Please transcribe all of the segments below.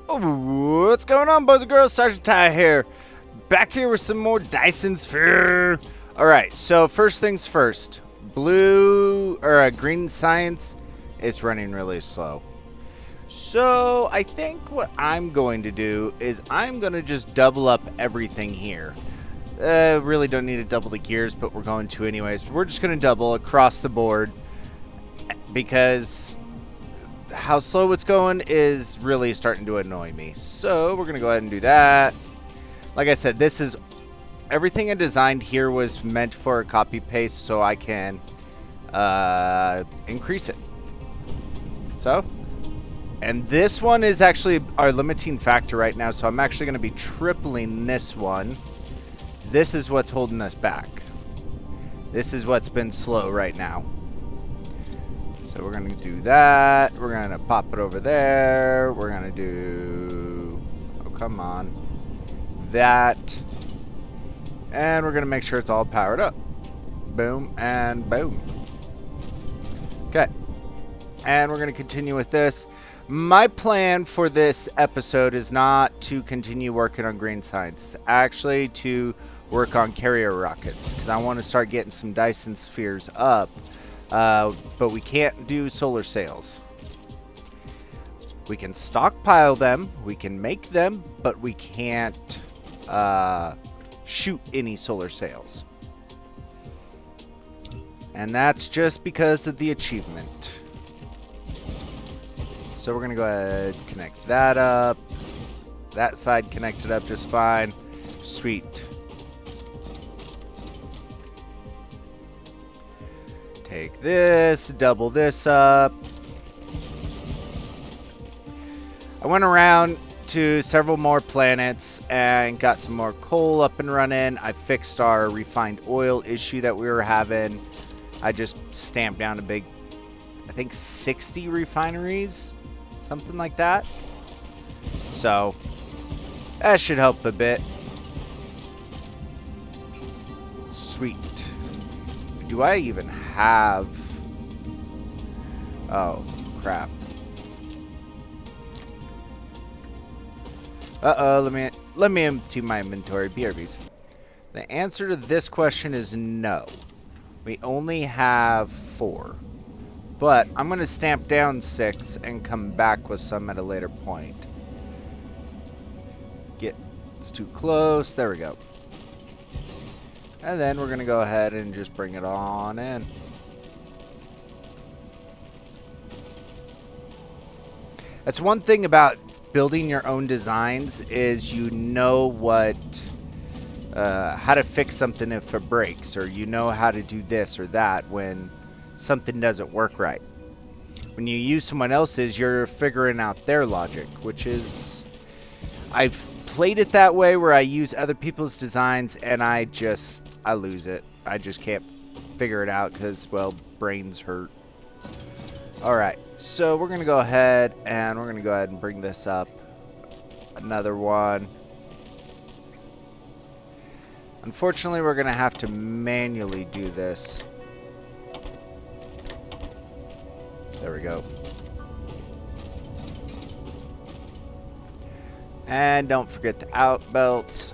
Oh, what's going on, boys and girls? Sergeant Ty here. Back here with some more Dyson Sphere. Alright, so first things first. Green Science is running really slow. So I think what I'm going to do is I'm going to just double up everything here. Really don't need to double the gears, but we're going to anyways. We're just going to double across the board because how slow it's going is really starting to annoy me. So we're going to go ahead and do that. Like I said, this is everything I designed here was meant for a copy paste so I can increase it. So, and this one is actually our limiting factor right now, so I'm actually going to be tripling this one. This is what's holding us back. This is what's been slow right now. So we're going to do that. We're going to pop it over there. We're going to do... Oh, come on. That. And we're going to make sure it's all powered up. Boom and boom. Okay. And we're going to continue with this. My plan for this episode is not to continue working on green science. It's actually to work on carrier rockets, because I want to start getting some Dyson spheres up. But we can't do solar sails. We can stockpile them, we can make them, but we can't shoot any solar sails. And that's just because of the achievement. So we're going to go ahead and connect that up. That side connected up just fine. Sweet. Take this, double this up. I went around to several more planets and got some more coal up and running. I fixed our refined oil issue that we were having. I just stamped down a big, I think 60 refineries, something like that. So that should help a bit. Sweet. Do I even have... Oh, crap. Uh-oh, let me empty my inventory. BRBs. The answer to this question is no. We only have 4. But I'm going to stamp down 6 and come back with some at a later point. It's too close. There we go. And then we're going to go ahead and just bring it on in. That's one thing about building your own designs is you know what, how to fix something if it breaks, or you know how to do this or that when something doesn't work right. When you use someone else's, you're figuring out their logic, which is... I've played it that way where I use other people's designs and I lose it. I just can't figure it out because, well, brains hurt. Alright, so we're going to go ahead and bring this up. Another one. Unfortunately, we're going to have to manually do this. There we go. And don't forget the out belts.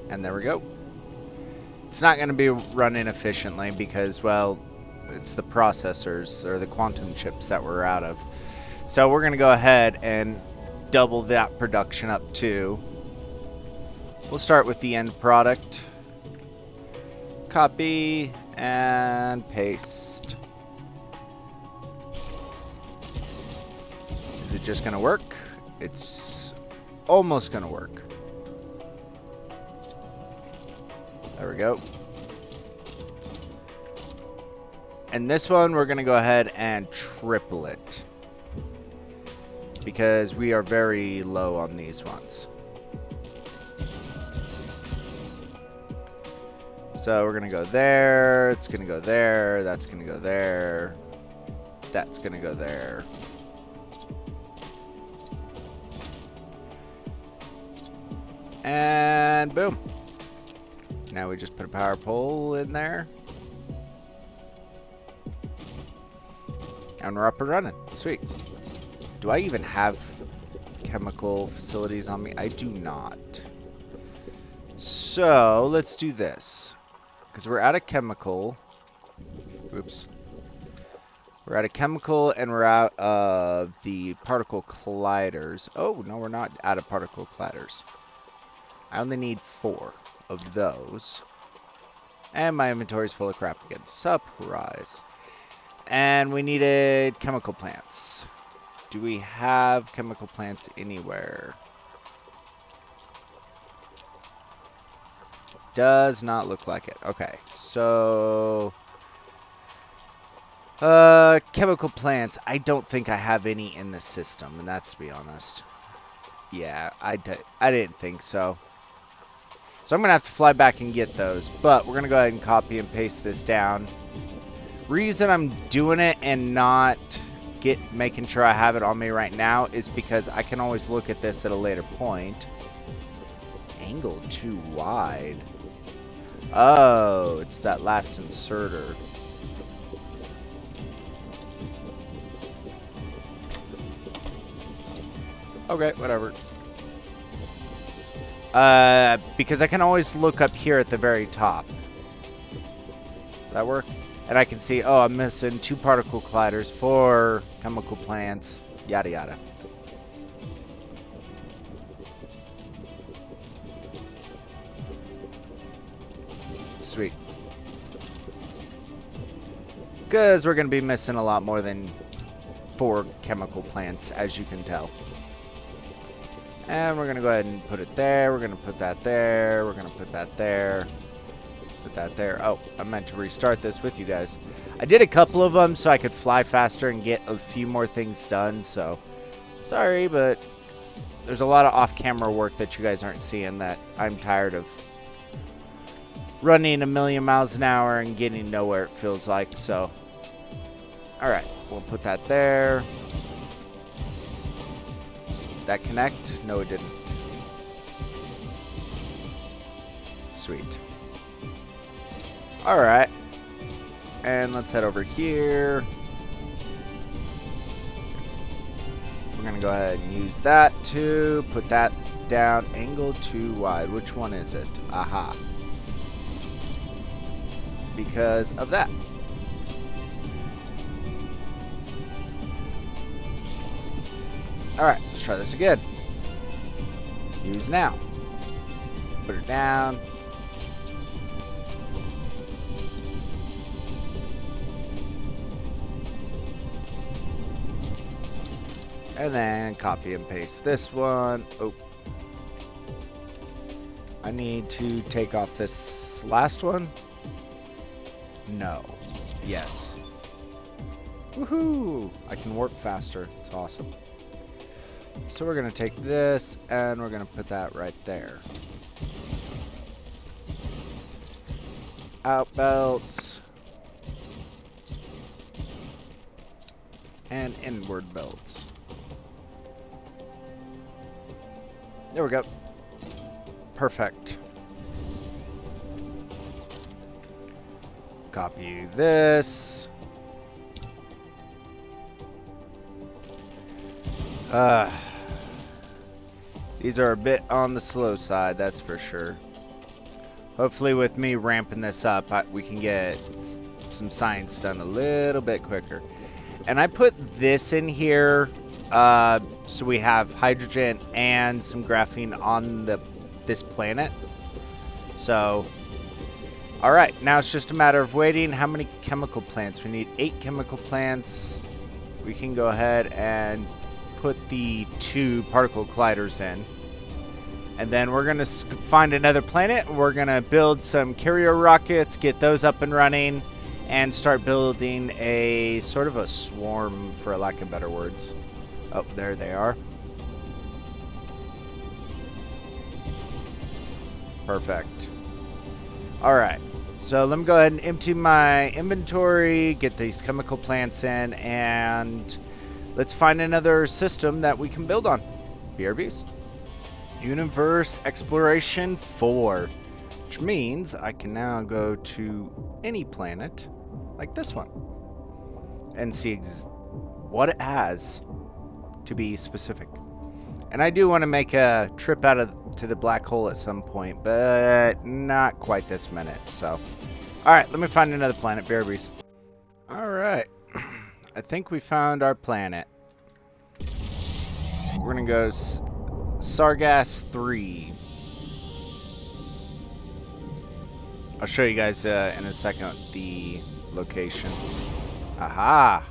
And there we go. It's not going to be running efficiently because, well, it's the processors or the quantum chips that we're out of. So we're going to go ahead and double that production up too. We'll start with the end product. Copy and paste. Is it just going to work? It's almost going to work. There we go. And this one, we're going to go ahead and triple it. Because we are very low on these ones. So we're going to go there. It's going to go there. That's going to go there. That's going to go there. And boom. Now we just put a power pole in there. And we're up and running. Sweet. Do I even have chemical facilities on me? I do not. So, let's do this. Because we're out of chemical. Oops. We're out of chemical and we're out of the particle colliders. Oh, no, we're not out of particle colliders. I only need 4 of those. And my inventory's full of crap again. Surprise. And we needed chemical plants. Do we have chemical plants anywhere? Does not look like it. Okay, so... chemical plants. I don't think I have any in the system, and that's to be honest. Yeah, I didn't think so. So I'm going to have to fly back and get those, but we're going to go ahead and copy and paste this down. Reason I'm doing it and not making sure I have it on me right now is because I can always look at this at a later point. Angle too wide. Oh, it's that last inserter. Okay, whatever. Because I can always look up here at the very top. Does that work? And I can see, oh, I'm missing 2 particle colliders, 4 chemical plants, yada yada. Sweet. Because we're going to be missing a lot more than 4 chemical plants, as you can tell. And we're going to go ahead and put it there. We're going to put that there. We're going to put that there. Put that there. Oh, I meant to restart this with you guys. I did a couple of them so I could fly faster and get a few more things done. So, sorry, but there's a lot of off-camera work that you guys aren't seeing that I'm tired of running a million miles an hour and getting nowhere, it feels like. So, alright, we'll put that there. That connect? No, it didn't. Sweet. Alright. And let's head over here. We're going to go ahead and use that to put that down. Angle too wide. Which one is it? Aha. Because of that. Alright, let's try this again. Use now. Put it down. And then copy and paste this one. Oh. I need to take off this last one. No. Yes. Woohoo! I can warp faster. It's awesome. So we're going to take this and we're going to put that right there. Out belts. And inward belts. There we go. Perfect. Copy this. These are a bit on the slow side, that's for sure. Hopefully with me ramping this up, we can get some science done a little bit quicker. And I put this in here so we have hydrogen and some graphene on this planet. So, alright, now it's just a matter of waiting. How many chemical plants? We need 8 chemical plants. We can go ahead and put the 2 particle colliders in. And then we're going to find another planet. We're going to build some carrier rockets, get those up and running, and start building a sort of a swarm, for lack of better words. Oh, there they are. Perfect. Alright, so let me go ahead and empty my inventory, get these chemical plants in, and let's find another system that we can build on. BRBs. Universe Exploration 4, which means I can now go to any planet like this one and see what it has, to be specific. And I do want to make a trip to the black hole at some point, but not quite this minute. So, all right, let me find another planet. Bear breeze. All right, I think we found our planet. We're gonna go Sargass 3. I'll show you guys in a second the location. Aha!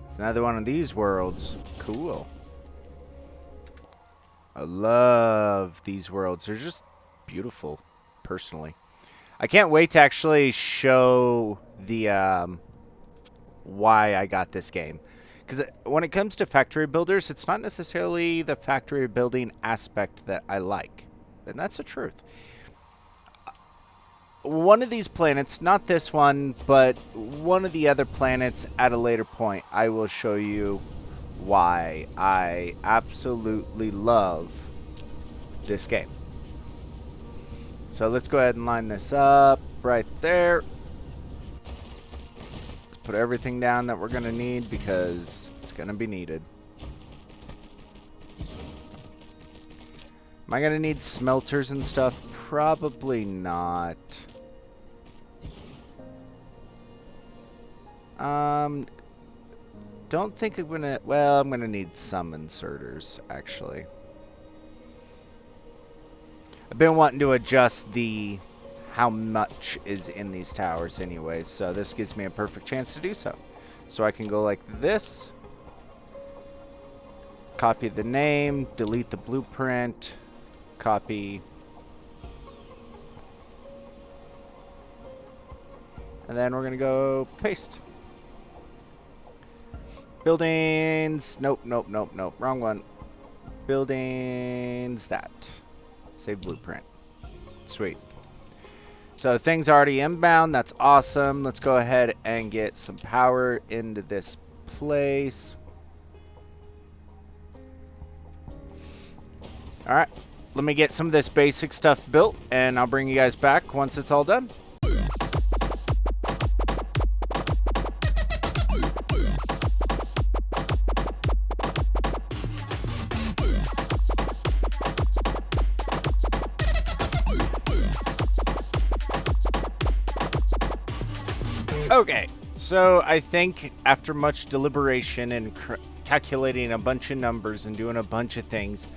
It's another one of these worlds. Cool. I love these worlds. They're just beautiful, personally. I can't wait to actually show the why I got this game. Because when it comes to factory builders, it's not necessarily the factory building aspect that I like. And that's the truth. One of these planets, not this one, but one of the other planets at a later point, I will show you why I absolutely love this game. So let's go ahead and line this up right there. Let's put everything down that we're going to need because it's going to be needed. Am I going to need smelters and stuff? Probably not. Don't think I'm gonna, well, I'm gonna need some inserters, actually. I've been wanting to adjust how much is in these towers anyways, so this gives me a perfect chance to do so. So I can go like this, copy the name, delete the blueprint, copy, and then we're gonna go paste. Buildings, nope, wrong one. Buildings, that. Save blueprint. Sweet. So things already inbound, that's awesome. Let's go ahead and get some power into this place. Alright, let me get some of this basic stuff built and I'll bring you guys back once it's all done. Okay, so I think after much deliberation and calculating a bunch of numbers and doing a bunch of things,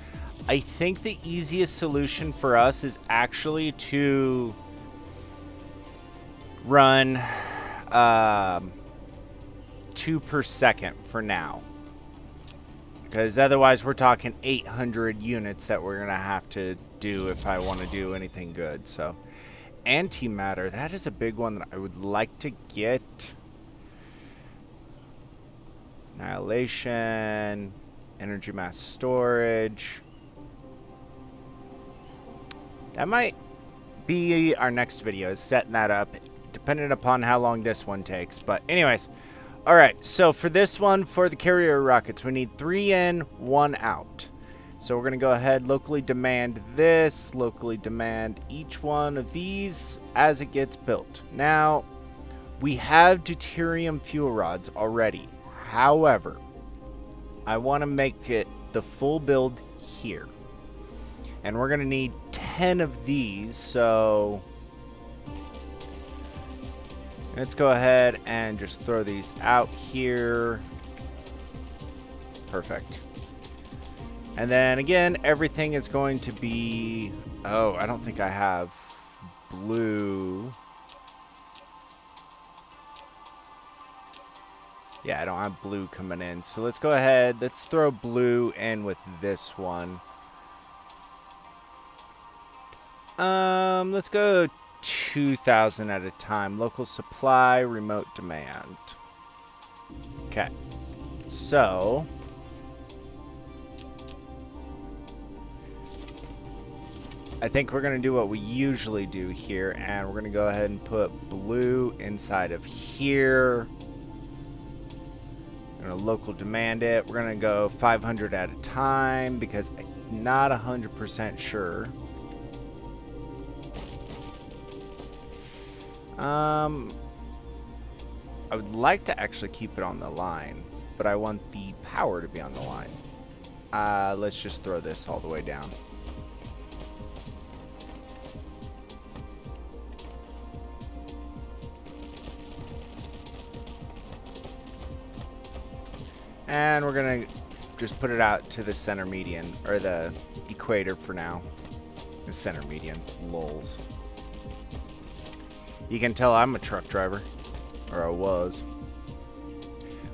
I think the easiest solution for us is actually to run 2 per second for now. Because otherwise we're talking 800 units that we're going to have to do if I want to do anything good, so... Antimatter, that is a big one that I would like to get. Annihilation, energy mass storage. That might be our next video, is setting that up, depending upon how long this one takes. But anyways, alright, so for this one, for the carrier rockets, we need 3 in, 1 out. So we're going to go ahead, locally demand this, locally demand each one of these as it gets built. Now, we have deuterium fuel rods already. However, I want to make it the full build here. And we're going to need 10 of these, so let's go ahead and just throw these out here. Perfect. And then again, everything is going to be... Oh, I don't think I have blue. Yeah, I don't have blue coming in. So let's go ahead. Let's throw blue in with this one. Let's go 2,000 at a time. Local supply, remote demand. Okay. So... I think we're going to do what we usually do here, and we're going to go ahead and put blue inside of here. We're going to local demand it. We're going to go 500 at a time because I'm not 100% sure. I would like to actually keep it on the line. but I want the power to be on the line. Let's just throw this all the way down. And we're gonna just put it out to the center median, or the equator for now. The center median, lols. You can tell I'm a truck driver, or I was.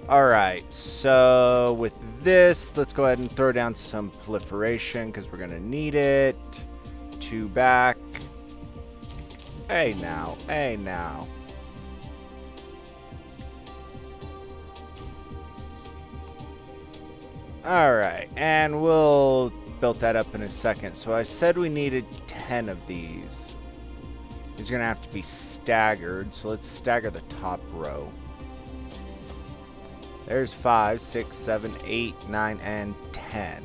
Alright, so with this, let's go ahead and throw down some proliferation, because we're gonna need it. 2 back. Hey now, hey now. Alright, and we'll build that up in a second. So I said we needed 10 of these. These are going to have to be staggered, so let's stagger the top row. There's 5, 6, 7, 8, 9, and 10.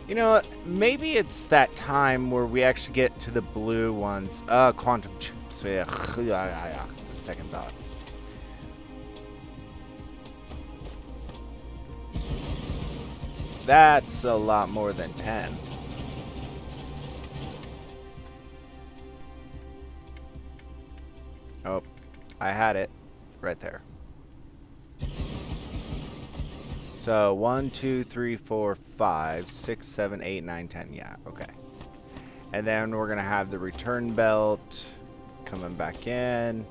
You know what? Maybe it's that time where we actually get to the blue ones. Quantum chips. Yeah, second thought. That's a lot more than 10. Oh, I had it right there. So 1, 2, 3, 4, 5, 6, 7, 8, 9, 10. Yeah, okay. And then we're gonna have the return belt coming back in.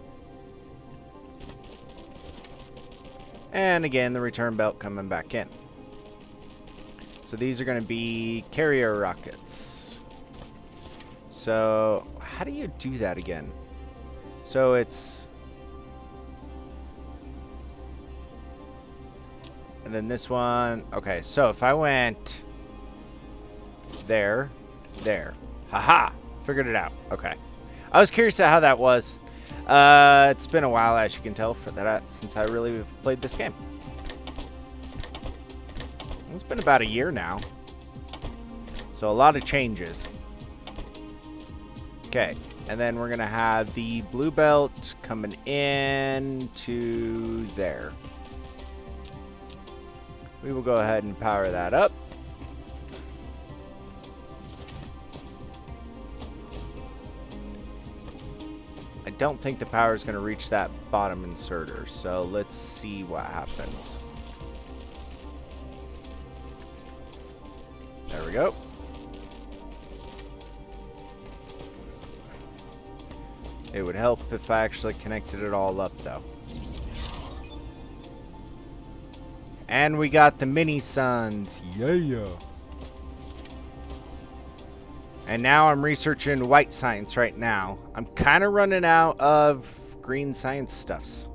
And again, the return belt coming back in. So these are going to be carrier rockets. So how do you do that again? So it's... And then this one... Okay, so if I went... There. Haha! Figured it out. Okay. I was curious how that was. It's been a while, as you can tell, for that since I really have played this game. It's been about a year now. So a lot of changes. Okay, and then we're gonna have the blue belt coming in to there. We will go ahead and power that up. I don't think the power is gonna reach that bottom inserter, so let's see what happens. There we go. It would help if I actually connected it all up, though. And we got the mini suns. Yeah. And now I'm researching white science right now. I'm kind of running out of green science stuffs.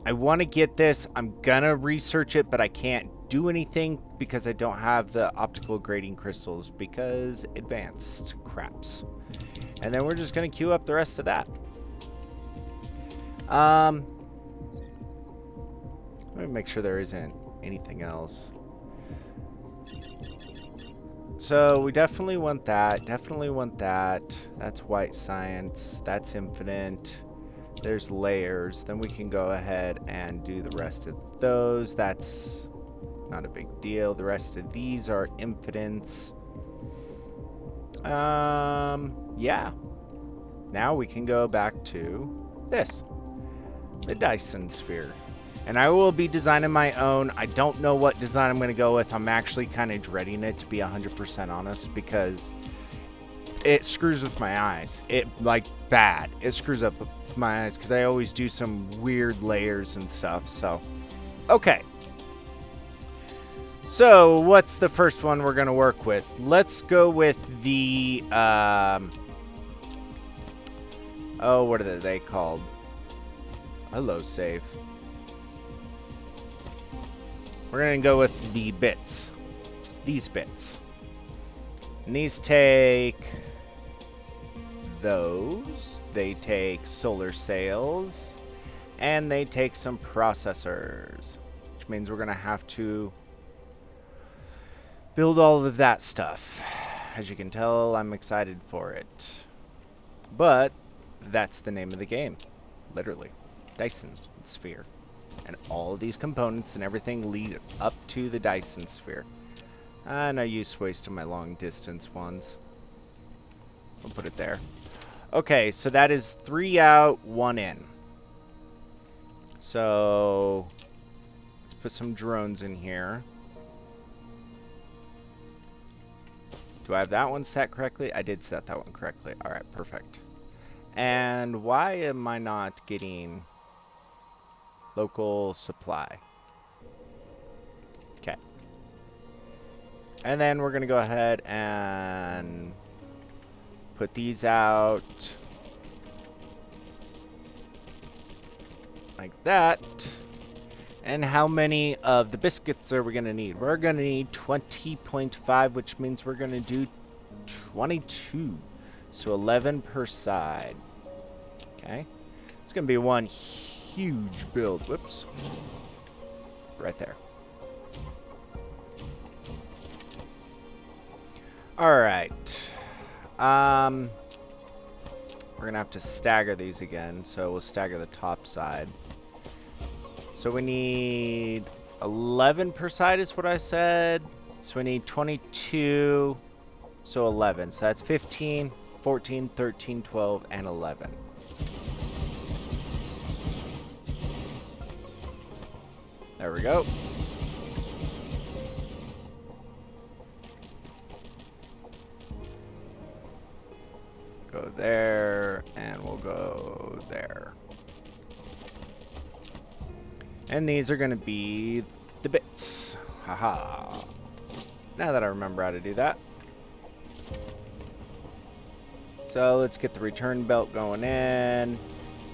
I want to get this. I'm gonna research it, but I can't do anything because I don't have the optical grading crystals because advanced craps. And then we're just gonna queue up the rest of that. Let me make sure there isn't anything else. So we definitely want that. That's white science. That's infinite. There's layers. Then we can go ahead and do the rest of those. That's not a big deal. The rest of these are impedance. Yeah. Now we can go back to this. The Dyson sphere. And I will be designing my own. I don't know what design I'm going to go with. I'm actually kind of dreading it, to be 100% honest, because it screws with my eyes. It, like, bad. It screws up with my eyes because I always do some weird layers and stuff. So, okay. So, what's the first one we're going to work with? Let's go with the, oh, what are they called? Hello, save. We're going to go with the bits. These bits. And these take those. They take solar sails. And they take some processors. Which means we're going to have to build all of that stuff. As you can tell, I'm excited for it. But that's the name of the game. Literally. Dyson sphere. And all of these components and everything lead up to the Dyson sphere. No use wasting my long distance ones. We'll put it there. Okay, so that is 3 out, 1 in. So let's put some drones in here. Do I have that one set correctly? I did set that one correctly. All right, perfect. And why am I not getting local supply? Okay. And then we're going to go ahead and put these out like that. And how many of the biscuits are we going to need? We're going to need 20.5, which means we're going to do 22. So 11 per side. Okay. It's going to be one huge build. Whoops. Right there. Alright. We're going to have to stagger these again. So we'll stagger the top side. So we need 11 per side is what I said. So we need 22. So 11. So that's 15, 14, 13, 12, and 11. There we go. Go there, and we'll go there. And these are going to be the bits. Haha. Now that I remember how to do that. So let's get the return belt going in.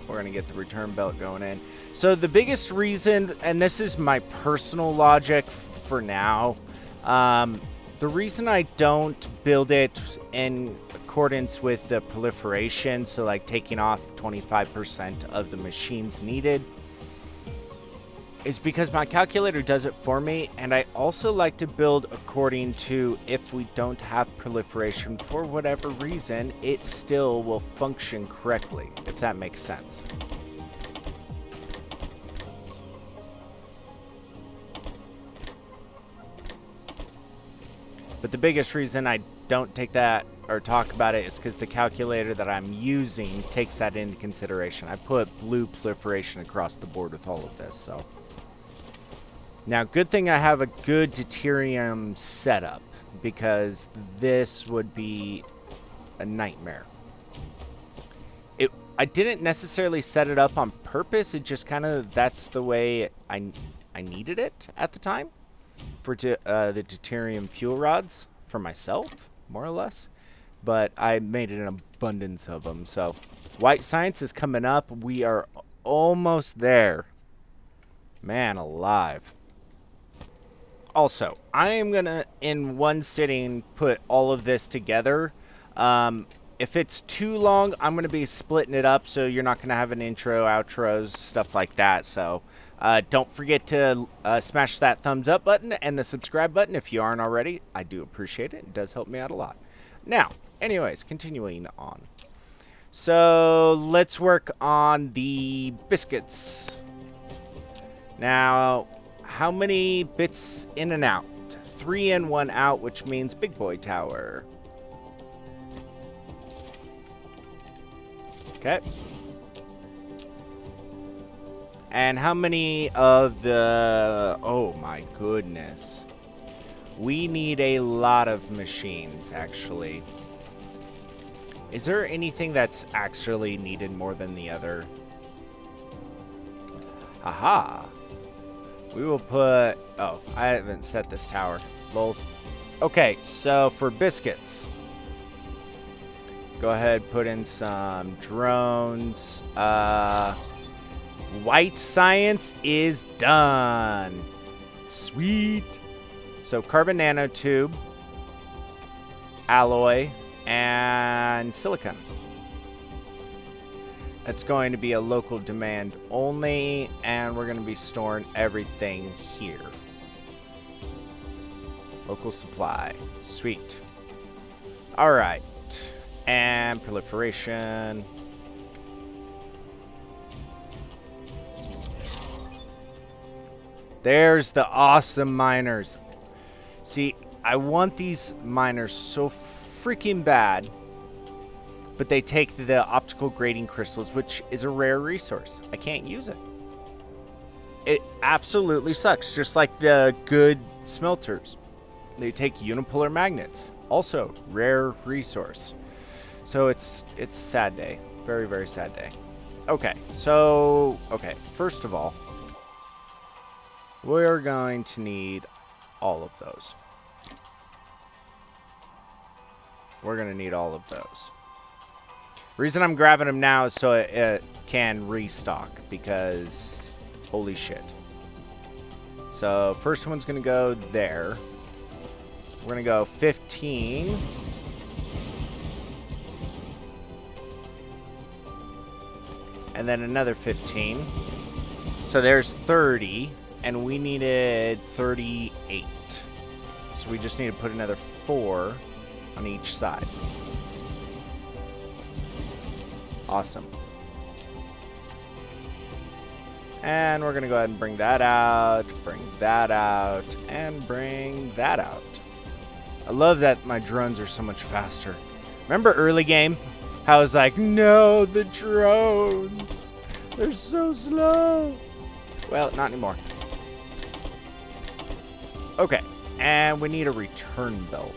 We're going to get the return belt going in. So the biggest reason, and this is my personal logic for now, the reason I don't build it in accordance with the proliferation, so like taking off 25% of the machines needed, is because my calculator does it for me, and I also like to build according to if we don't have proliferation for whatever reason, it still will function correctly, if that makes sense. But the biggest reason I don't take that or talk about it is because the calculator that I'm using takes that into consideration. I put blue proliferation across the board with all of this, so. Now, good thing I have a good deuterium setup, because this would be a nightmare. I didn't necessarily set it up on purpose. It just kind of, that's the way I needed it at the time for the deuterium fuel rods for myself, more or less. But I made an abundance of them. So, White Science is coming up. We are almost there. Man alive. Also, I am going to, in one sitting, put all of this together. If it's too long, I'm going to be splitting it up, so you're not going to have an intro, outros, stuff like that. So, don't forget to smash that thumbs up button and the subscribe button if you aren't already. I do appreciate it. It does help me out a lot. Now, anyways, continuing on. So, let's work on the biscuits. Now, how many bits in and out? 3 in, 1 out, which means big boy tower. Okay. And how many of the... Oh my goodness. We need a lot of machines, actually. Is there anything that's actually needed more than the other? Aha. We will put... Oh, I haven't set this tower. Lols. Okay, so for biscuits, go ahead, put in some drones. White Science is done. Sweet. So carbon nanotube, alloy, and silicon. It's going to be a local demand only, and we're going to be storing everything here. Local supply. Sweet. Alright. And proliferation. There's the awesome miners. See, I want these miners so freaking bad, but they take the optical grading crystals, which is a rare resource. I can't use it. It absolutely sucks, just like the good smelters. They take unipolar magnets, also rare resource. So it's a sad day, very, very sad day. Okay, so, first of all, we're going to need all of those. We're going to need all of those. Reason I'm grabbing them now is so it can restock, because holy shit. So first one's going to go there. We're going to go 15. And then another 15. So there's 30. And we needed 38. So we just need to put another 4 on each side. Awesome. And we're going to go ahead and bring that out, and bring that out. I love that my drones are so much faster. Remember early game? How I was like, no, the drones. They're so slow. Well, not anymore. Okay, and we need a return belt.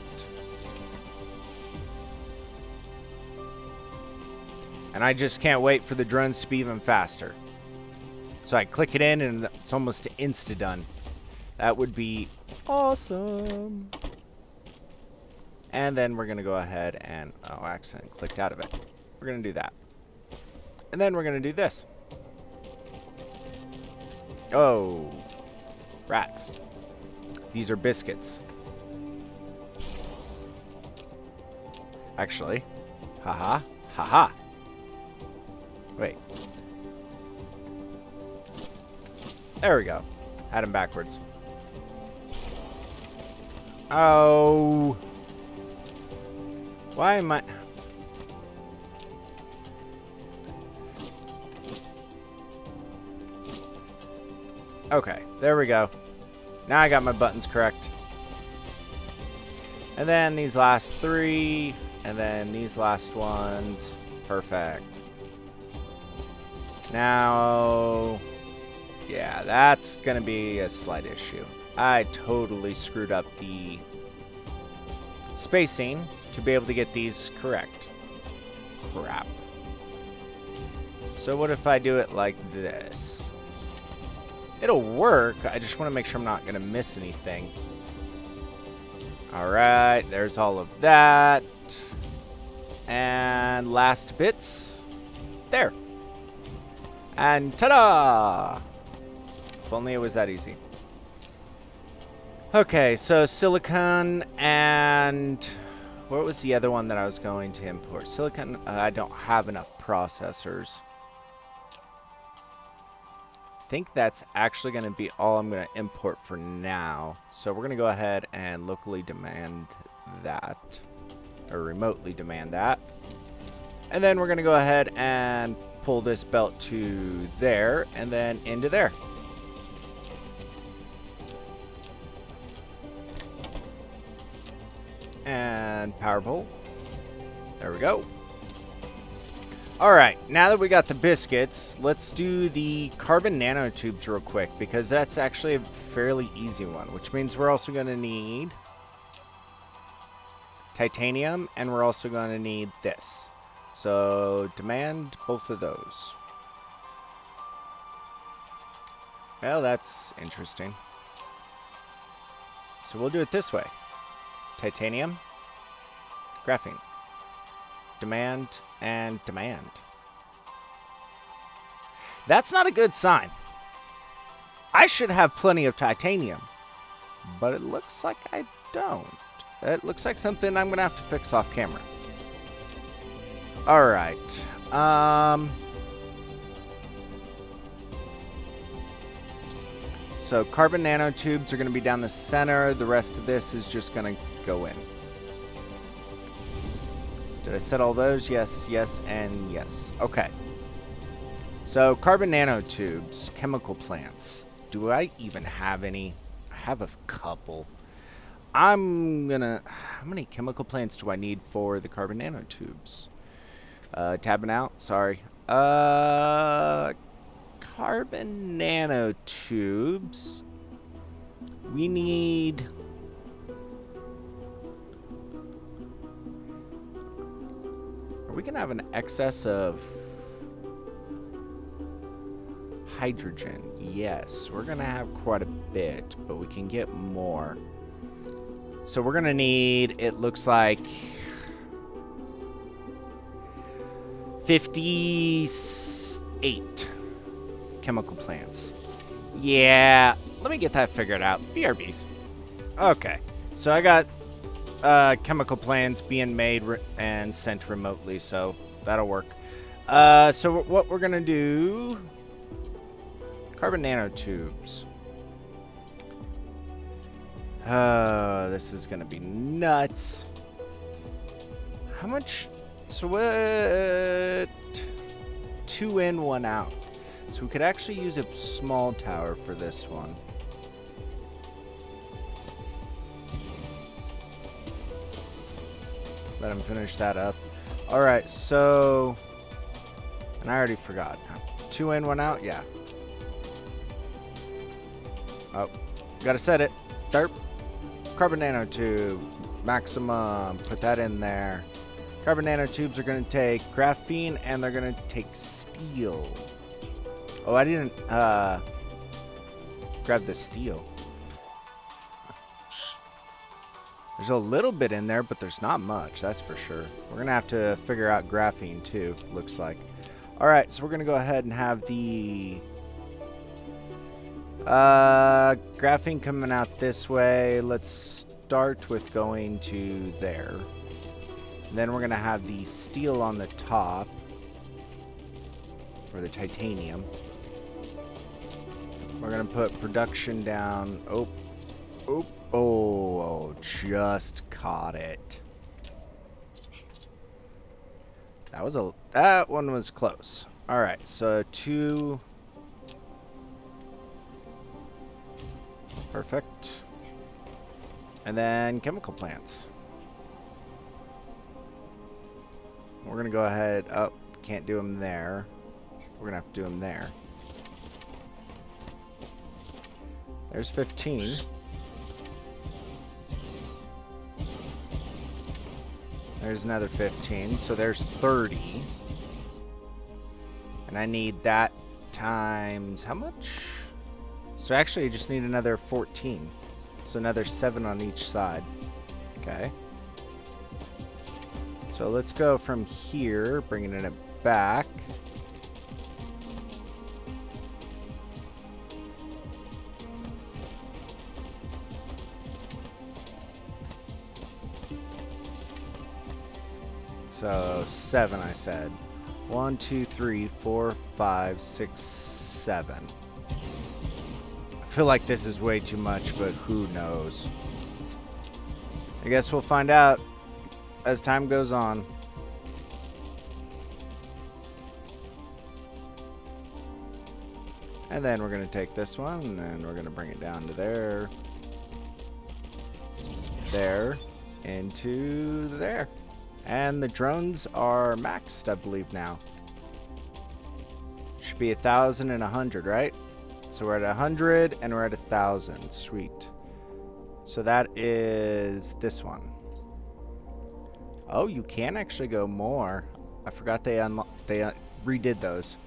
And I just can't wait for the drones to be even faster. So I click it in and it's almost insta-done. That would be awesome. And then we're going to go ahead and... oh, I accidentally clicked out of it. We're going to do that. And then we're going to do this. Oh. Rats. These are biscuits. Actually. Haha. Haha. Wait. There we go. Had him backwards. Oh. Why am I... okay, there we go. Now I got my buttons correct. And then these last 3, and then these last ones. Perfect. Now, yeah, that's gonna be a slight issue. I totally screwed up the spacing to be able to get these correct. Crap. So what if I do it like this? It'll work, I just want to make sure I'm not going to miss anything. Alright, there's all of that. And last bits. There. And ta-da! If only it was that easy. Okay, so silicon and... what was the other one that I was going to import? Silicon, I don't have enough processors. I think that's actually going to be all I'm going to import for now. So we're going to go ahead and locally demand that. Or remotely demand that. And then we're going to go ahead and pull this belt to there and then into there. And power pole. There we go. Alright, now that we got the biscuits, let's do the carbon nanotubes real quick, because that's actually a fairly easy one, which means we're also going to need titanium, and we're also going to need this. So, demand both of those. Well, that's interesting. So we'll do it this way. Titanium, graphene, demand, and demand. That's not a good sign. I should have plenty of titanium, but it looks like I don't. It looks like something I'm gonna have to fix off camera. Alright. So carbon nanotubes are going to be down the center. The rest of this is just going to go in. Did I set all those? Yes, yes, and yes. Okay. So carbon nanotubes, chemical plants. Do I even have any? I have a couple. How many chemical plants do I need for the carbon nanotubes? Tabbing out, sorry. Carbon nanotubes. We need... Are we gonna have an excess of hydrogen? Yes, we're gonna have quite a bit, but we can get more. So we're gonna need, it looks like, 58 chemical plants. Yeah, let me get that figured out. BRBs. Okay, so I got chemical plants being made and sent remotely, so that'll work. So what we're gonna do, carbon nanotubes. This is gonna be nuts. How much? So what? 2 in, 1 out. So we could actually use a small tower for this one. Let him finish that up. Alright, so... And I already forgot. 2 in, 1 out? Yeah. Oh, gotta set it. Derp. Carbon nanotube. Maximum. Put that in there. Carbon nanotubes are going to take graphene and they're going to take steel. Oh, I didn't grab the steel. There's a little bit in there, but there's not much, that's for sure. We're going to have to figure out graphene too, looks like. Alright, so we're going to go ahead and have the graphene coming out this way. Let's start with going to there. And then we're going to have the steel on the top, or the titanium. We're going to put production down. Oh, just caught it. That one was close. All right, so 2. Perfect. And then chemical plants. We're gonna go ahead. Oh, can't do them there. We're gonna have to do them there. There's 15. There's another 15, so there's 30. And I need that times how much? So actually I just need another 14. So another 7 on each side. Okay. So let's go from here, bringing it back. So 7, I said. 1, 2, 3, 4, 5, 6, 7. I feel like this is way too much, but who knows? I guess we'll find out as time goes on. And then we're going to take this one, and we're going to bring it down to there. There. Into there. And the drones are maxed, I believe, now. Should be 1,000 and 100, right? So we're at 100 and we're at 1,000. Sweet. So that is this one. Oh, you can actually go more. I forgot they redid those.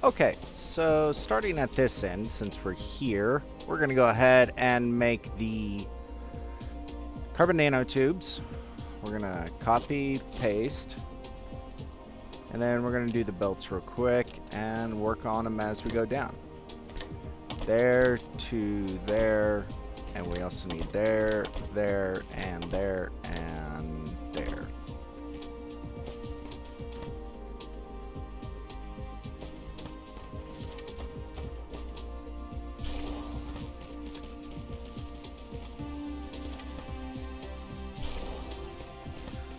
Okay, so starting at this end, since we're here, we're going to go ahead and make the carbon nanotubes. We're going to copy, paste, and then we're going to do the belts real quick and work on them as we go down. There to there, and we also need there, there, and there, and there.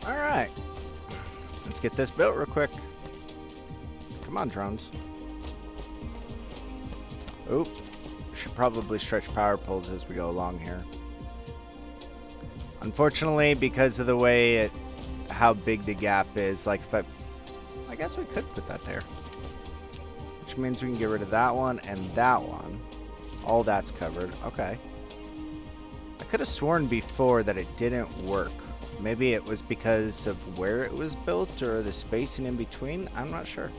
Alright, let's get this built real quick. Come on, drones. Oh, Should probably stretch power poles as we go along here. Unfortunately, because of the way how big the gap is, like if I guess we could put that there. Which means we can get rid of that one and that one. All that's covered. Okay. I could have sworn before that it didn't work. Maybe it was because of where it was built or the spacing in between. I'm not sure.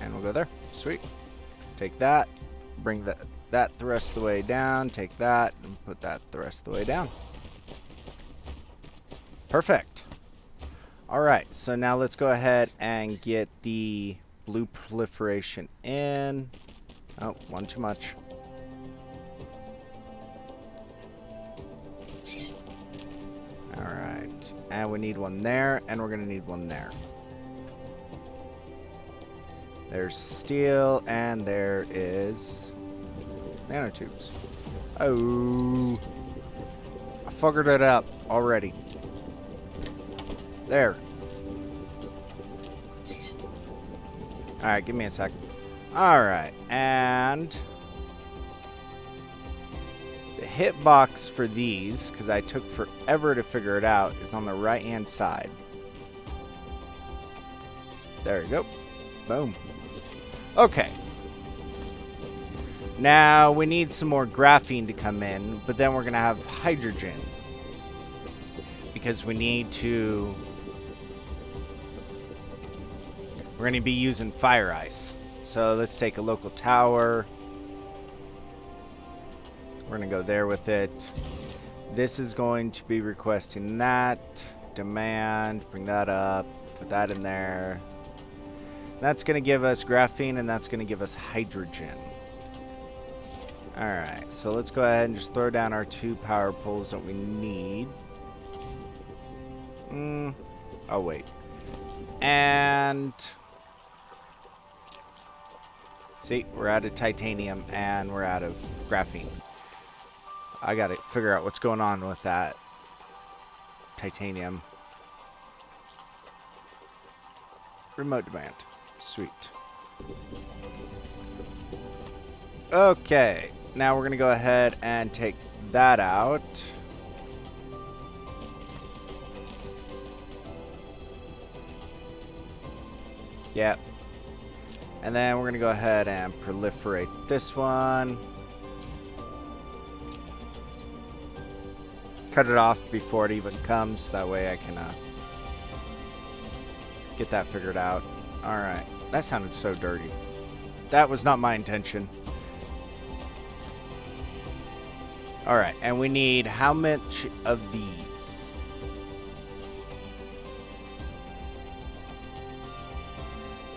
And we'll go there. Sweet. Take that. Bring that the rest of the way down. Take that and put that the rest of the way down. Perfect. Alright, so now let's go ahead and get the blue proliferation in. Oh, one too much. Alright, and we need one there, and we're going to need one there. There's steel, and there is nanotubes. Oh, I figured it up already. There. Alright, give me a sec. Alright, and the hitbox for these, because I took forever to figure it out, is on the right hand side. There you go. Boom. Okay. Now we need some more graphene to come in, but then we're going to have hydrogen. Because we need to... We're going to be using fire ice. So let's take a local tower. We're going to go there with it. This is going to be requesting that. Demand. Bring that up. Put that in there. That's going to give us graphene, and that's going to give us hydrogen. Alright, so let's go ahead and just throw down our 2 power poles that we need. Oh, wait. And... See, we're out of titanium, and we're out of graphene. I gotta figure out what's going on with that titanium. Remote demand. Sweet. Okay, now we're gonna go ahead and take that out. Yep. And then we're gonna go ahead and proliferate this one. Cut it off before it even comes, that way I can get that figured out. Alright, that sounded so dirty. That was not my intention. Alright, and we need how much of these?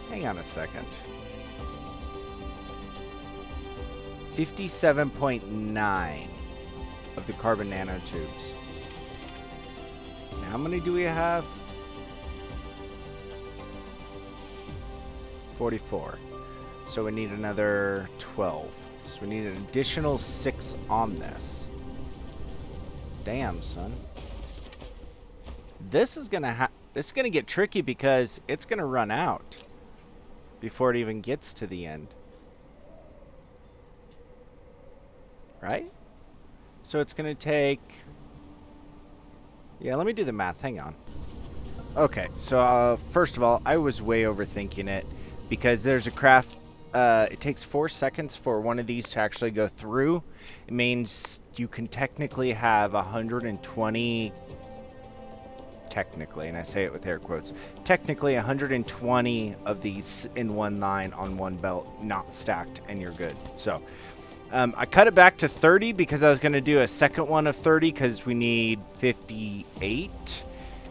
Hang on a second. 57.9 of the carbon nanotubes. And how many do we have? 44. So we need another 12. So we need an additional 6 on this. Damn, son. This is gonna get tricky because it's gonna run out before it even gets to the end. Right? So it's gonna take... Yeah, let me do the math. Hang on. Okay, so first of all, I was way overthinking it because there's a craft... it takes 4 seconds for one of these to actually go through. It means you can technically have 120... Technically, and I say it with air quotes. Technically, 120 of these in one line on one belt, not stacked, and you're good. So... I cut it back to 30 because I was going to do a second one of 30 because we need 58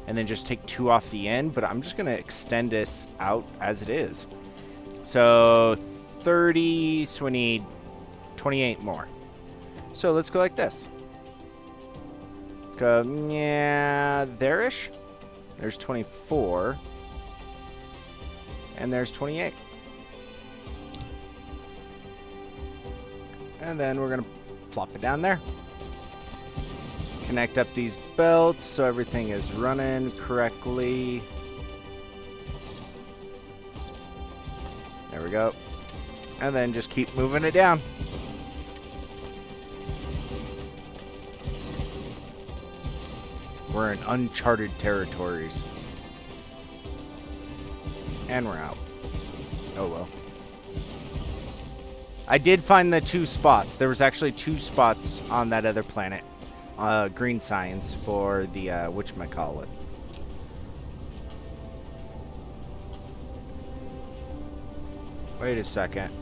and then just take 2 off the end, but I'm just going to extend this out as it is. So 30, so we need 28 more. So let's go like this. Let's go, yeah, there-ish. There's 24 and there's 28. And then we're going to plop it down there. Connect up these belts so everything is running correctly. There we go. And then just keep moving it down. We're in uncharted territories. And we're out. Oh well. I did find the 2 spots. There was actually 2 spots on that other planet. Green signs for the, whatchamacallit. Wait a second.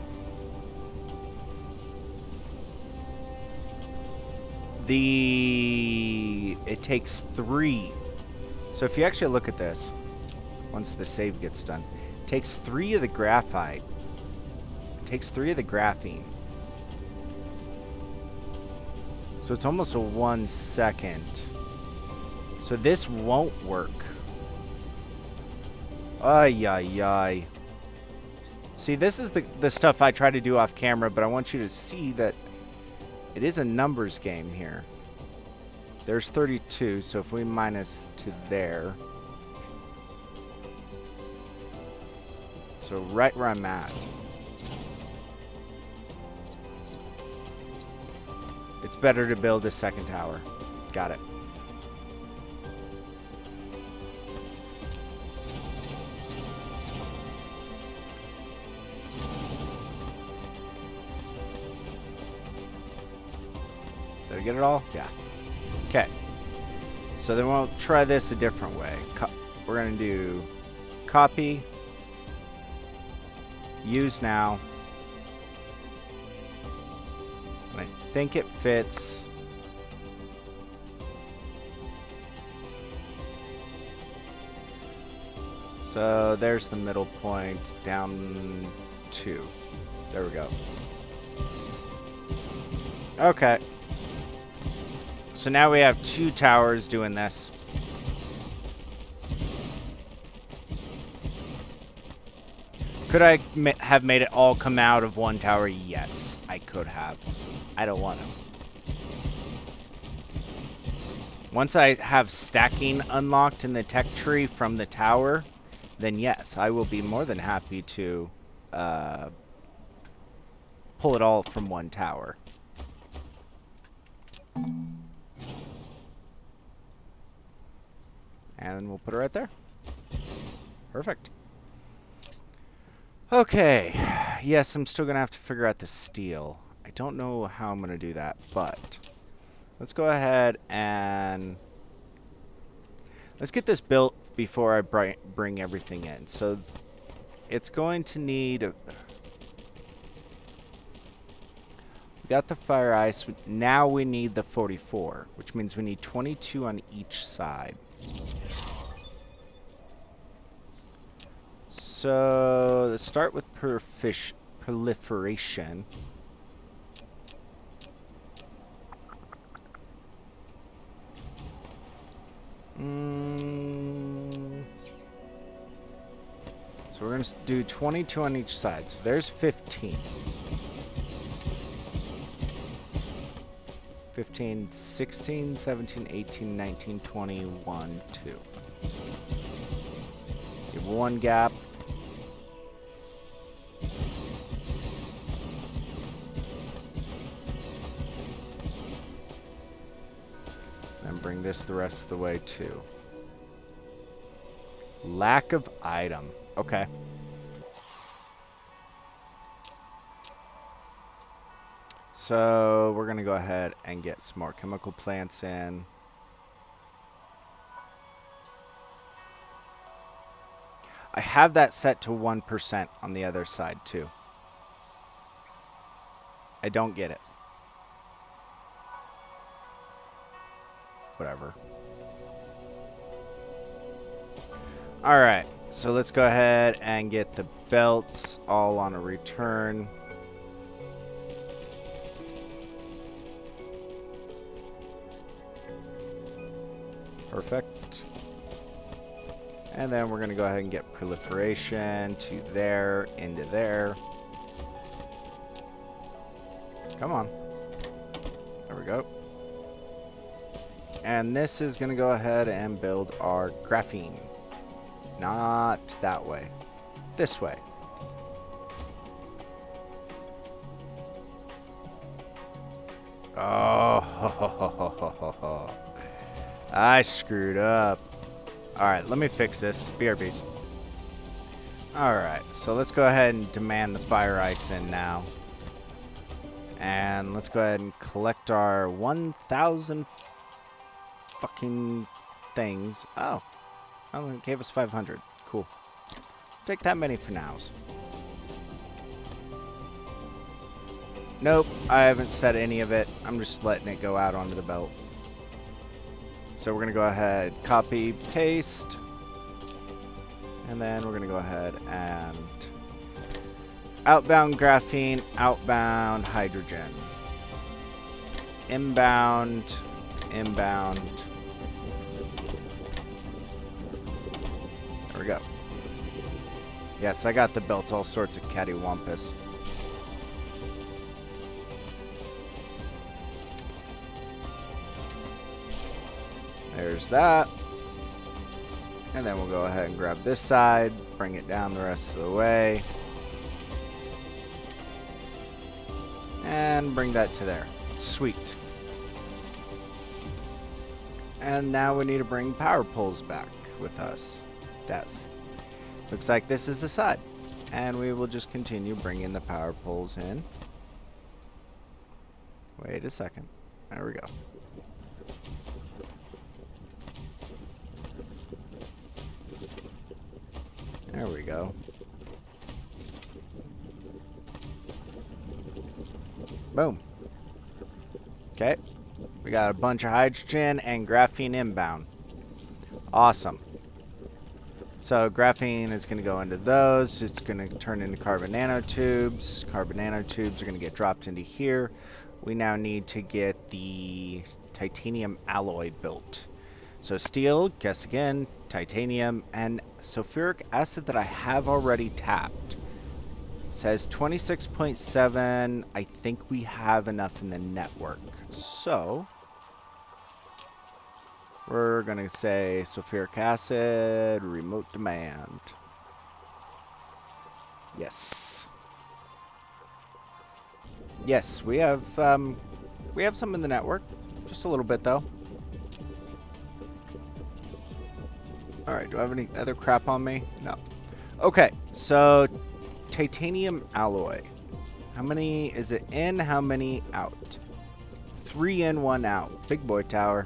It takes 3. So if you actually look at this, once the save gets done, it takes 3 of the graphite. It takes 3 of the graphene. So it's almost a 1 second. So this won't work. Ay, ay, ay. See, this is the stuff I try to do off camera, but I want you to see that it is a numbers game here. There's 32, so if we minus to there. So right where I'm at. It's better to build a second tower. Got it. Did I get it all? Yeah. Okay. So then we'll try this a different way. We're going to do copy, use now. And I think it fits. So there's the middle point, down 2. There we go. Okay. So now we have 2 towers doing this. Could I have made it all come out of 1 tower? Yes, I could have. I don't want to. Once I have stacking unlocked in the tech tree from the tower, then yes, I will be more than happy to pull it all from 1 tower. And we'll put it right there. Perfect. Okay. Yes, I'm still going to have to figure out the steel. I don't know how I'm going to do that, but let's go ahead and let's get this built before I bring everything in. So it's going to need we got the fire ice. Now we need the 44, which means we need 22 on each side. So let's start with proliferation. So we're going to do 22 on each side. So there's 15. 15, 16, 17, 18, 19, 20, 1, 2. You have 1 gap. And bring this the rest of the way too. Lack of item. Okay. So we're going to go ahead and get some more chemical plants in. I have that set to 1% on the other side too. I don't get it. Whatever. Alright, so let's go ahead and get the belts all on a return. Perfect. And then we're going to go ahead and get proliferation to there, into there. Come on. There we go. And this is going to go ahead and build our graphene. Not that way. This way. Oh, I screwed up. Alright, let me fix this. BRBs. Alright, so let's go ahead and demand the fire ice in now. And let's go ahead and collect our 1,000 fucking things. Oh, it gave us 500. Cool. Take that many for nows. Nope, I haven't set any of it. I'm just letting it go out onto the belt. So we're going to go ahead, copy, paste. And then we're going to go ahead and outbound graphene, outbound hydrogen. Inbound, inbound. There we go. Yes, I got the belts, all sorts of cattywampus. There's that. And then we'll go ahead and grab this side, bring it down the rest of the way. And bring that to there. Sweet. And now we need to bring power poles back with us. Looks like this is the side. And we will just continue bringing the power poles in. Wait a second. There we go. There we go. Boom. Okay. We got a bunch of hydrogen and graphene inbound. Awesome. So graphene is going to go into those. It's going to turn into carbon nanotubes. Carbon nanotubes are going to get dropped into here. We now need to get the titanium alloy built. So steel, guess again, titanium, and sulfuric acid that I have already tapped. It says 26.7. I think we have enough in the network. So we're going to say sulfuric acid, remote demand. Yes. Yes, we have some in the network. Just a little bit though. Alright, do I have any other crap on me? No. Okay, so titanium alloy. How many is it in? How many out? 3 in, 1 out. Big boy tower.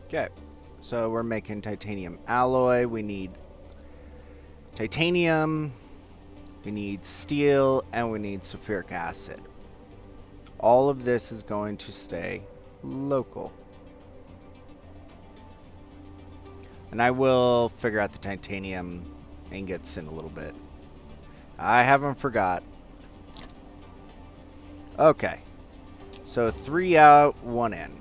Okay, so we're making titanium alloy. We need titanium, we need steel, and we need sulfuric acid. All of this is going to stay local. And I will figure out the titanium ingots in a little bit. I haven't forgot. Okay. So 3 out, 1 in.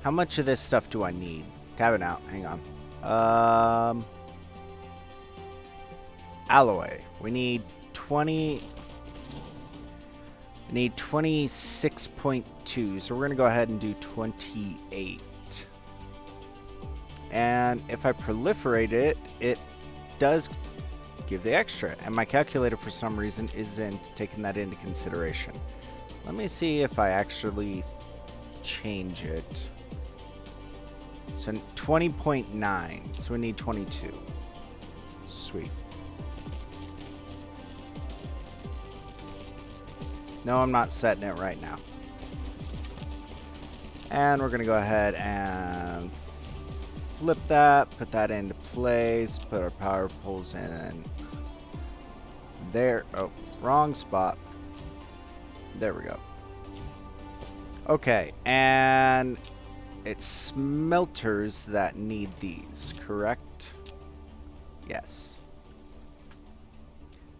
How much of this stuff do I need? Tabbing out. Hang on. Alloy. We need 20... I need 26.2, so we're going to go ahead and do 28. And if I proliferate it, it does give the extra. And my calculator, for some reason, isn't taking that into consideration. Let me see if I actually change it. So 20.9, so we need 22. Sweet. No, I'm not setting it right now. And we're going to go ahead and flip that, put that into place, put our power poles in there. Oh, wrong spot. There we go. Okay, and it's smelters that need these, correct? Yes.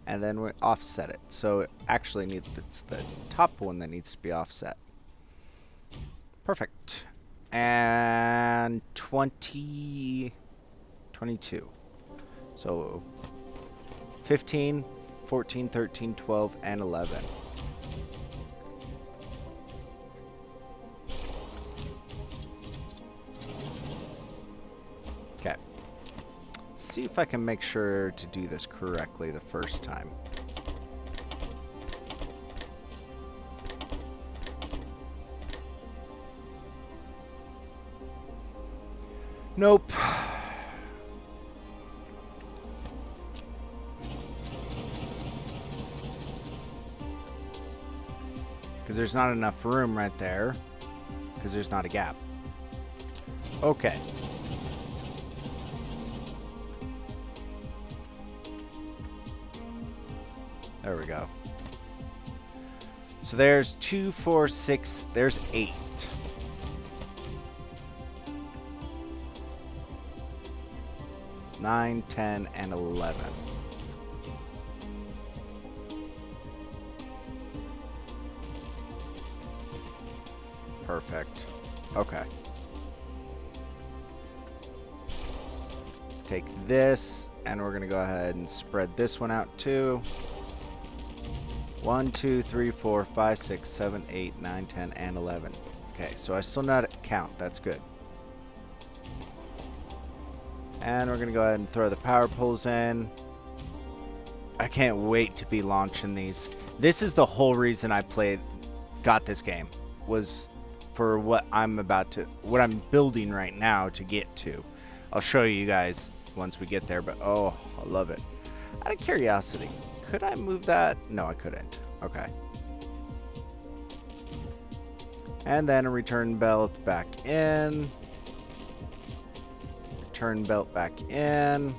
And then we offset it. So it actually needs, it's the top one that needs to be offset. Perfect. And 22. So 15, 14, 13, 12, and 11. see if I can make sure to do this correctly the first time. Nope. Because there's not enough room right there. Because there's not a gap. Okay. There we go. So there's 2, 4, 6, there's 8. Nine, 10, and 11. Perfect. Okay. Take this, and we're gonna go ahead and spread this one out too. 1, 2, 3, 4, 5, 6, 7, 8, 9, 10, and 11. Okay, so I still know how to count. That's good. And we're going to go ahead and throw the power poles in. I can't wait to be launching these. This is the whole reason I got this game, was for what I'm building right now to get to. I'll show you guys once we get there, but oh, I love it. Out of curiosity, could I move that? No, I couldn't. Okay. And then a return belt back in. Turn belt back in,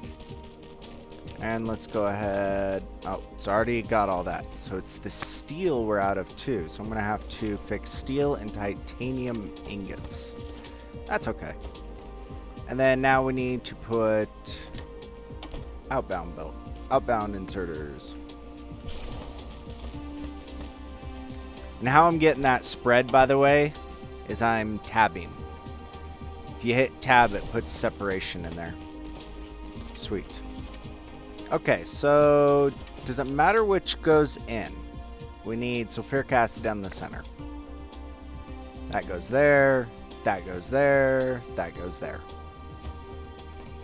and let's go ahead. Oh, it's already got all that. So it's the steel we're out of too. So I'm gonna have to fix steel and titanium ingots. That's okay. And then now we need to put outbound inserters. And how I'm getting that spread, by the way, is I'm tabbing. If you hit tab, it puts separation in there. Sweet. Okay, so does it matter which goes in? We need sulfuric acid down the center. That goes there, that goes there, that goes there.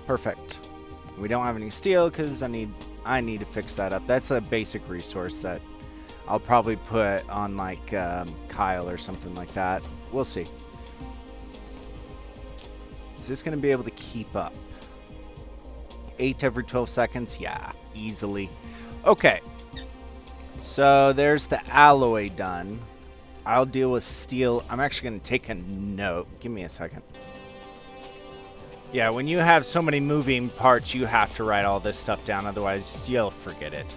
Perfect. We don't have any steel because I need to fix that up. That's a basic resource that I'll probably put on like Kyle or something like that. We'll see. Is this going to be able to keep up? 8 every 12 seconds? Yeah, easily. Okay. So there's the alloy done. I'll deal with steel. I'm actually going to take a note. Give me a second. Yeah, when you have so many moving parts, you have to write all this stuff down. Otherwise, you'll forget it.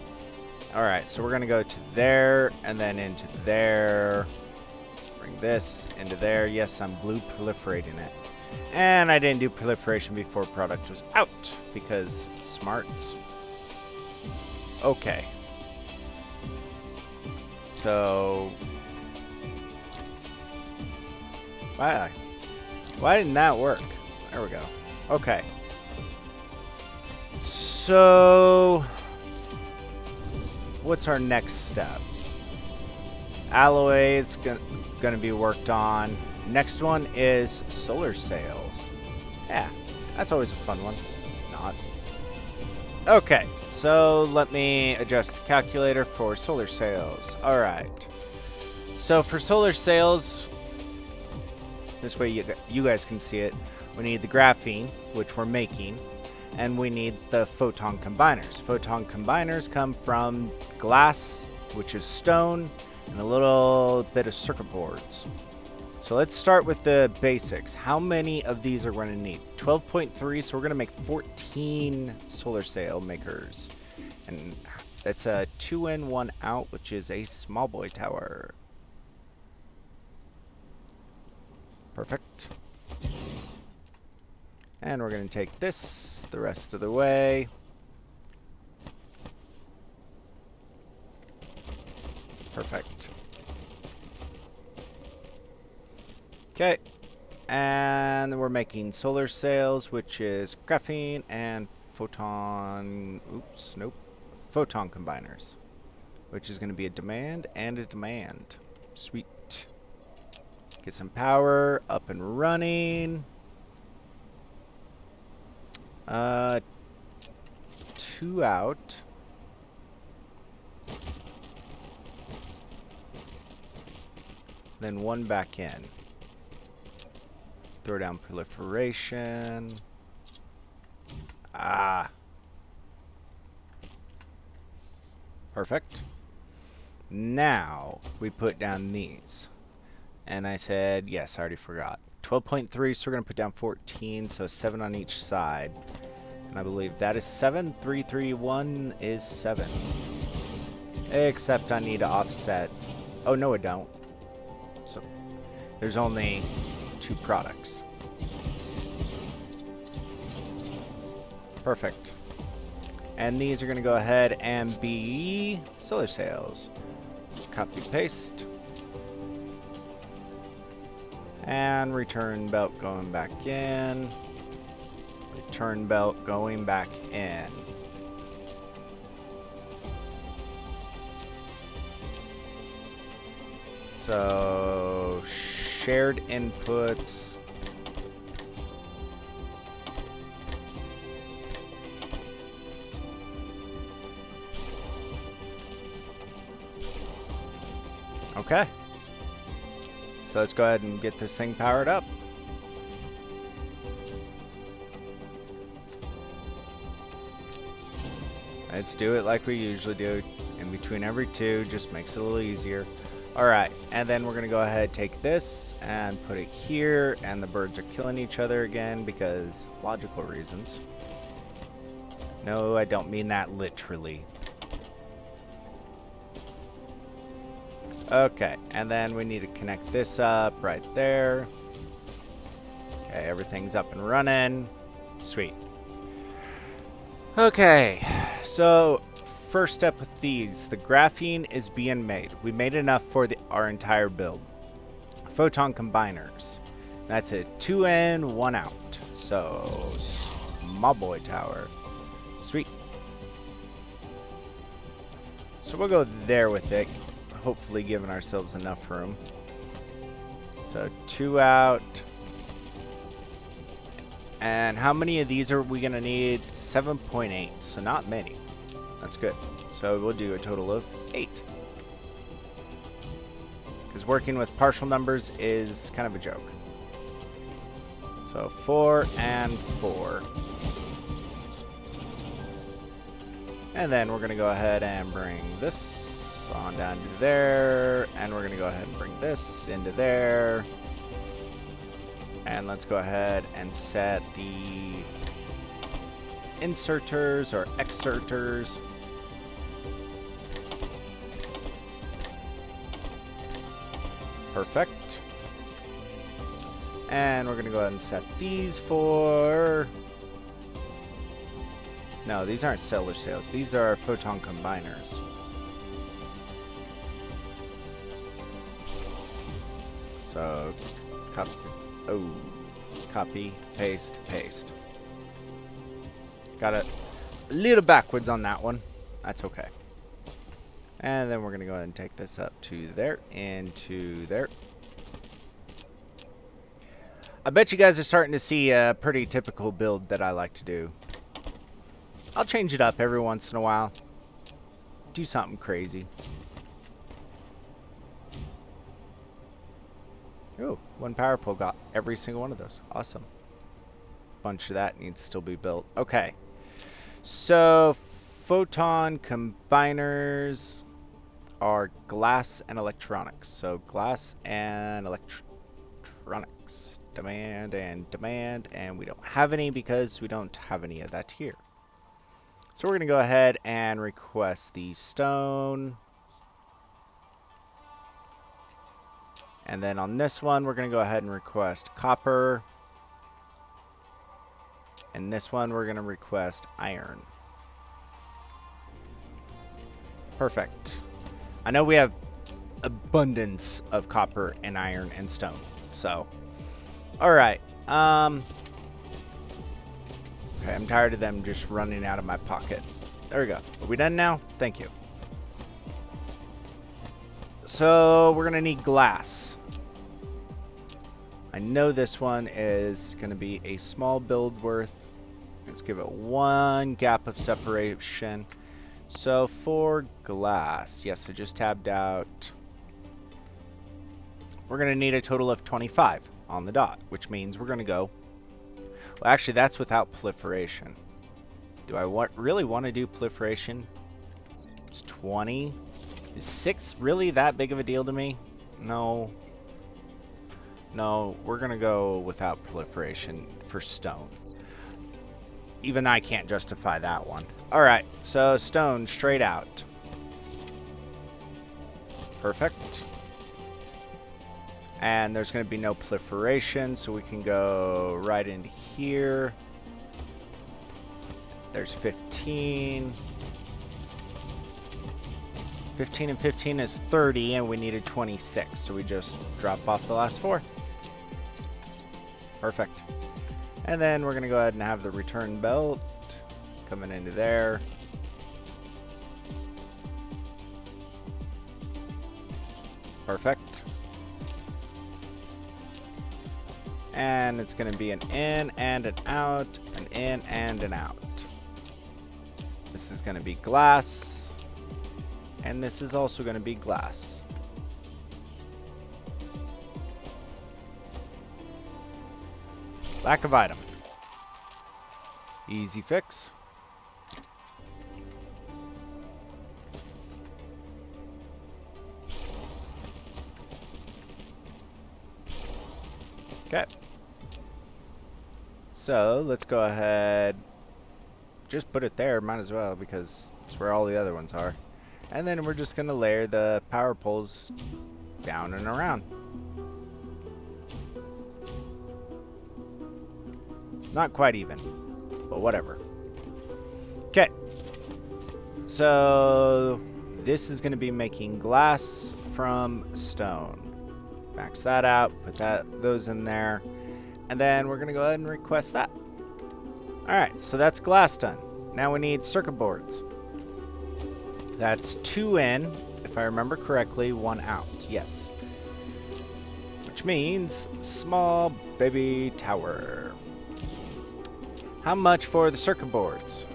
Alright, so we're going to go to there and then into there. Bring this into there. Yes, I'm blue proliferating it. And I didn't do proliferation before product was out because smarts. Okay. So why didn't that work? There we go. Okay. So what's our next step? Alloy is going to be worked on. Next one is solar sails. Yeah, that's always a fun one. Not. Okay, so let me adjust the calculator for solar sails. Alright. So for solar sails, this way you guys can see it, we need the graphene, which we're making, and we need the photon combiners. Photon combiners come from glass, which is stone, and a little bit of circuit boards. So let's start with the basics. How many of these are we going to need? 12.3, so we're going to make 14 solar sail makers. And that's a 2 in, 1 out, which is a small boy tower. Perfect. And we're going to take this the rest of the way. Perfect. Okay, and we're making solar sails, which is graphene and photon combiners, which is going to be a demand and a demand. Sweet. Get some power up and running. 2 out. Then 1 back in. Throw down proliferation. Ah. Perfect. Now we put down these. And I said, yes, I already forgot. 12.3, so we're going to put down 14, so 7 on each side. And I believe that is 7. 3, 3, 1 is 7. Except I need to offset. Oh, no, I don't. So there's only 2 products. Perfect. And these are going to go ahead and be solar sails. Copy, paste. And return belt going back in. Return belt going back in. So, shared inputs. Okay. So let's go ahead and get this thing powered up. Let's do it like we usually do. In between every 2, just makes it a little easier. Alright, and then we're going to go ahead, take this and put it here, and the birds are killing each other again because logical reasons. No, I don't mean that literally. Okay, and then we need to connect this up right there. Okay, everything's up and running. Sweet. Okay, so first step with these, the graphene is being made. We made enough for our entire build. Photon combiners. That's it, 2 in, 1 out. So, small boy tower. Sweet. So we'll go there with it. Hopefully giving ourselves enough room. So 2 out. And how many of these are we going to need? 7.8, so not many. That's good. So we'll do a total of 8. Because working with partial numbers is kind of a joke. So 4 and 4. And then we're going to go ahead and bring this on down to there, and we're gonna go ahead and bring this into there, and let's go ahead and set the inserters or exerters. Perfect. And we're gonna go ahead and set these for, no, these aren't solar sails, these are photon combiners. So, copy, paste, paste. Got it a little backwards on that one. That's okay. And then we're going to go ahead and take this up to there, into there. I bet you guys are starting to see a pretty typical build that I like to do. I'll change it up every once in a while. Do something crazy. Oh, 1 power pole got every single one of those. Awesome. Bunch of that needs to still be built. Okay. So, photon combiners are glass and electronics. So, glass and electronics. Demand and demand. And we don't have any because we don't have any of that here. So, we're going to go ahead and request the stone. And then on this one, we're going to go ahead and request copper. And this one, we're going to request iron. Perfect. I know we have abundance of copper and iron and stone. So, alright. Okay, I'm tired of them just running out of my pocket. There we go. Are we done now? Thank you. So, we're going to need glass. I know this one is going to be a small build worth Let's give it one gap of separation. So for glass, yes, I just tabbed out. We're going to need a total of 25 on the dot, which means we're going to go. Well, actually, that's without proliferation. Do I really want to do proliferation? It's 20. Is 6 really that big of a deal to me? No. No, we're going to go without proliferation for stone. Even I can't justify that one. Alright, so stone straight out. Perfect. And there's going to be no proliferation, so we can go right into here. There's 15. 15 and 15 is 30, and we needed 26, so we just drop off the last 4. Perfect. And then we're going to go ahead and have the return belt coming into there. Perfect. And it's going to be an in and an out, an in and an out. This is going to be glass. And this is also going to be glass. Lack of item. Easy fix. Okay. So let's go ahead. Just put it there, might as well, because it's where all the other ones are. And then we're just going to layer the power poles down and around. Not quite even, but whatever. Okay. So this is going to be making glass from stone. Max that out, put those in there, and then we're going to go ahead and request that. Alright, so that's glass done. Now we need circuit boards. That's 2 in, if I remember correctly, 1 out. Yes. Which means small baby tower. How much for the circuit boards?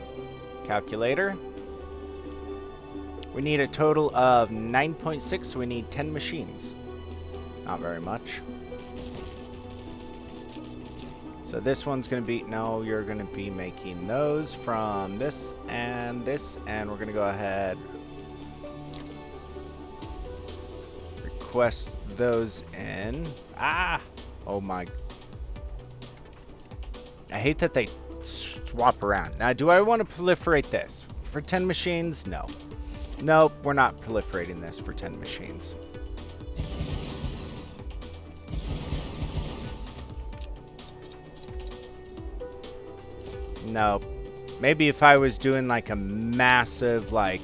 Calculator. We need a total of 9.6, so we need 10 machines. Not very much. So this one's going to be, no, you're going to be making those from this, and we're going to go ahead. Request those in. Ah! Oh my. I hate that they swap around. Now, do I want to proliferate this? For 10 machines? No. Nope, we're not proliferating this for 10 machines. Nope. Maybe if I was doing like a massive, like,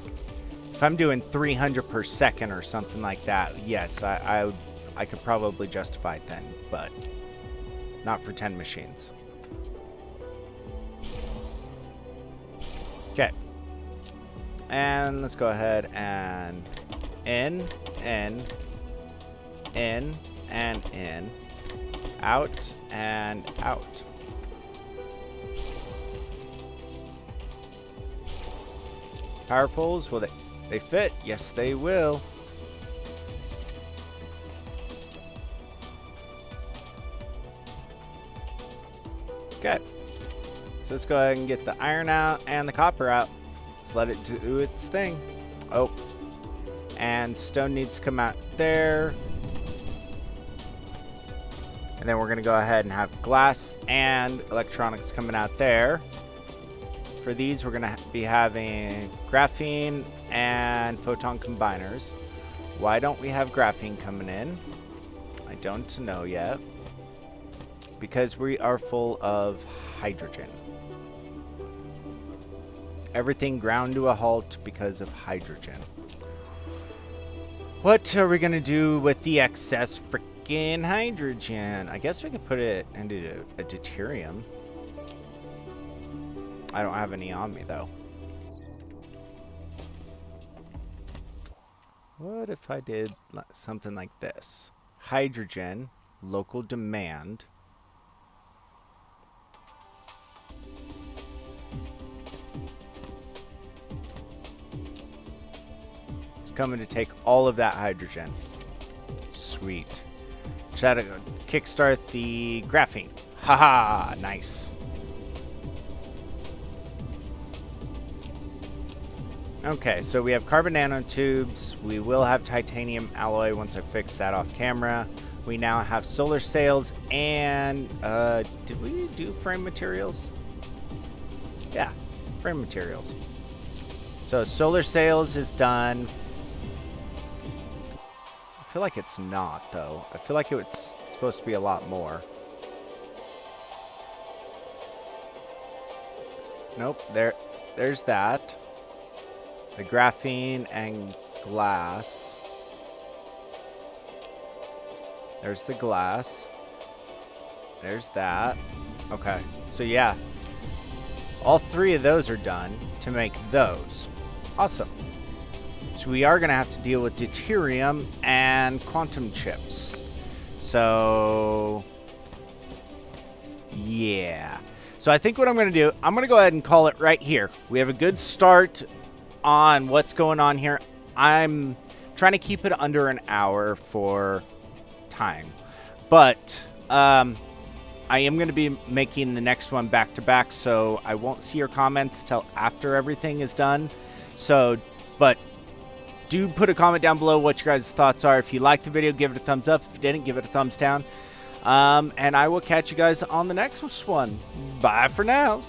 if I'm doing 300 per second or something like that, yes, I could probably justify it then, but not for 10 machines. Okay. And let's go ahead and in, out, and out. Power poles, will they fit? Yes, they will. Okay. So let's go ahead and get the iron out and the copper out. Let's let it do its thing. Oh. And stone needs to come out there. And then we're going to go ahead and have glass and electronics coming out there. For these, we're going to be having graphene and photon combiners. Why don't we have graphene coming in? I don't know yet. Because we are full of hydrogen. Everything ground to a halt because of hydrogen. What are we going to do with the excess freaking hydrogen? I guess we could put it into a deuterium. I don't have any on me, though. What if I did something like this? Hydrogen, local demand. coming to take all of that hydrogen. Sweet. Try to kickstart the graphene. Haha, nice. Okay, so we have carbon nanotubes. We will have titanium alloy once I fix that off camera. We now have solar sails and, did we do frame materials? Yeah, frame materials. So solar sails is done. I feel like it's not, though. I feel like it's supposed to be a lot more. Nope, there's that. The graphene and glass. There's the glass. There's that. Okay, so yeah. All three of those are done to make those. Awesome. So we are going to have to deal with deuterium and quantum chips. So, yeah. So I think what I'm going to do, I'm going to go ahead and call it right here. We have a good start on what's going on here. I'm trying to keep it under an hour for time. But I am going to be making the next one back to back, so I won't see your comments till after everything is done. So, but do put a comment down below what your guys' thoughts are. If you liked the video, give it a thumbs up. If you didn't, give it a thumbs down. And I will catch you guys on the next one. Bye for now.